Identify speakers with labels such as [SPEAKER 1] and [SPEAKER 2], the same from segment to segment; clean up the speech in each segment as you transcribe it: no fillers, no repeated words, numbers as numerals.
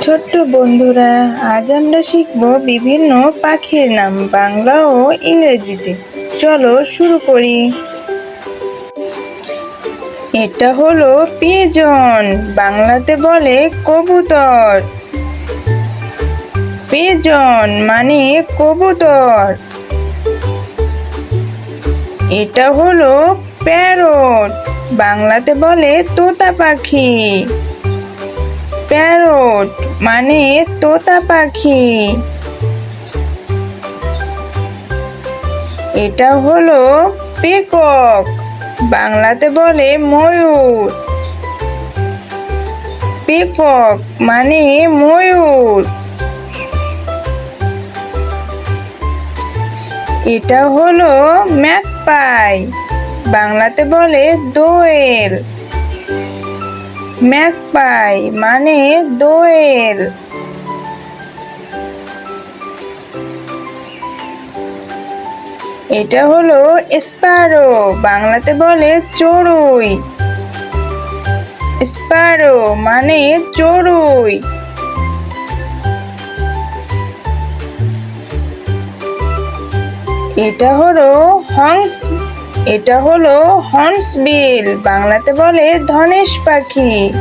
[SPEAKER 1] ছোট্ট বন্ধুরা, আজ আমরা শিখব বিভিন্ন পাখির নাম বাংলা ও ইংরেজিতে। চলো শুরু করি। এটা হলো পিজন, বাংলাতে বলে কবুতর। পিজন মানে কবুতর। এটা হলো প্যারট, বাংলাতে বলে তোতা পাখি। প্যারট মানে তোতা পাখি। এটা হলো পিকক, বাংলাতে বলে ময়ূর। পিকক মানে ময়ূর। এটা হলো ম্যাকপাই, বাংলাতে বলে দোয়েল। ম্যাকপাই মানে দোয়েল। এটা হলো স্প্যারো, বাংলাতে বলে চড়ুই। স্প্যারো মানে চড়ুই। এটা হলো হর্নবিল, বাংলাতে বলে ধনেশ পাখি।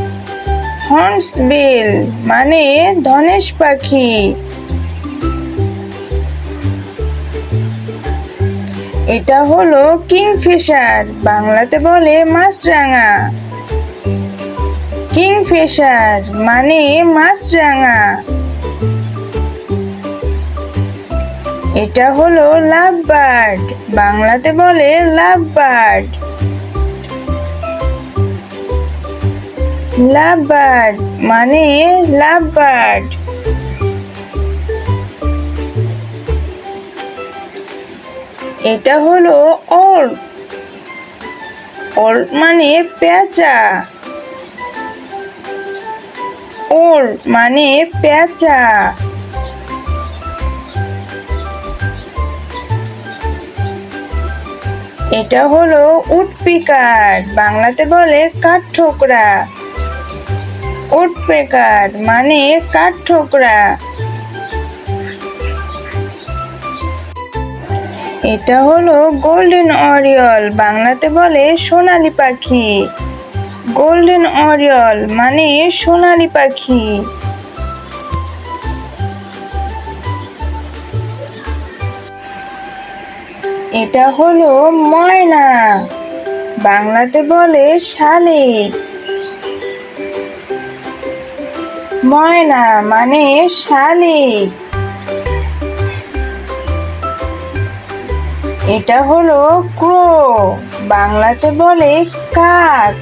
[SPEAKER 1] হর্নবিল মানে ধনেশ পাখি। এটা হলো কিংফিশার, বাংলাতে বলে মাছরাঙা। কিংফিশার মানে মাছরাঙা। এটা হলো লাভবার্ড, বাংলাতে বলে লাভবার্ড। লাভবার্ড মানে লাভবার্ড। এটা হলো অর্ক। অর্ক মানে পেঁচা। অর্ক মানে পেঁচা। এটা হলো উডপিকার, বাংলাতে বলে কাঠঠোকরা। উডপিকার মানে কাঠঠোকরা। এটা হলো গোল্ডেন অরিওল, বাংলাতে বলে সোনালী পাখি। গোল্ডেন অরিওল মানে সোনালী পাখি। এটা হলো ময়না, বাংলাতে বলে শালিক। ময়না মানে শালিক। এটা হলো ক্রো, বাংলাতে বলে কাক।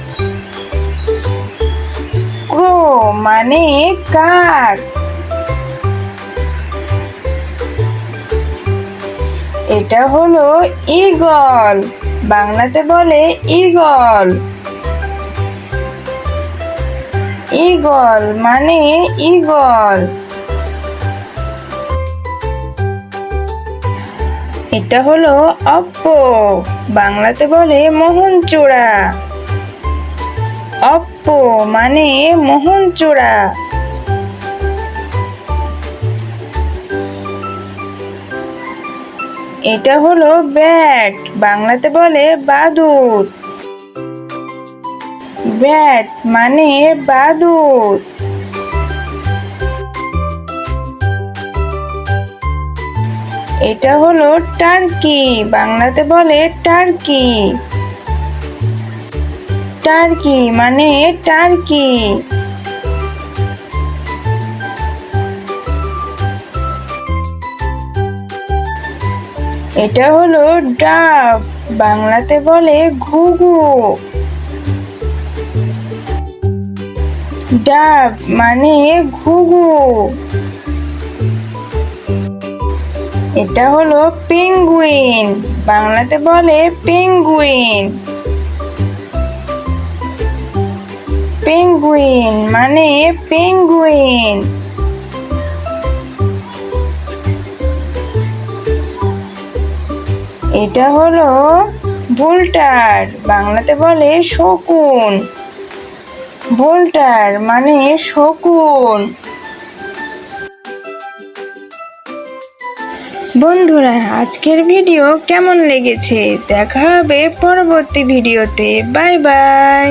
[SPEAKER 1] ক্রো মানে কাক। এটা হলো ঈগল, বাংলাতে বলে ঈগল। ঈগল মানে ঈগল। এটা হলো অপ্পো, বাংলাতে বলে মোহনচূড়া। অপ্পো মানে মোহনচূড়া। এটা হলো ব্যাট, বাংলাতে বলে বাদুড়। ব্যাট মানে বাদুড়। এটা হলো টার্কি, বাংলাতে বলে টার্কি। টার্কি মানে টার্কি। এটা হলো ডাব, বাংলাতে বলে ঘুঘু। ডাব মানে ঘুঘু। এটা হলো পেঙ্গুইন, বাংলাতে বলে পেঙ্গুইন। পেঙ্গুইন মানে পেঙ্গুইন। এটা হলো ভোল্টার, বাংলাতে বলে শকুন। ভোল্টার মানে শকুন। বন্ধুরা, আজকের ভিডিও কেমন লেগেছে? দেখা হবে পরবর্তী ভিডিওতে। Bye bye.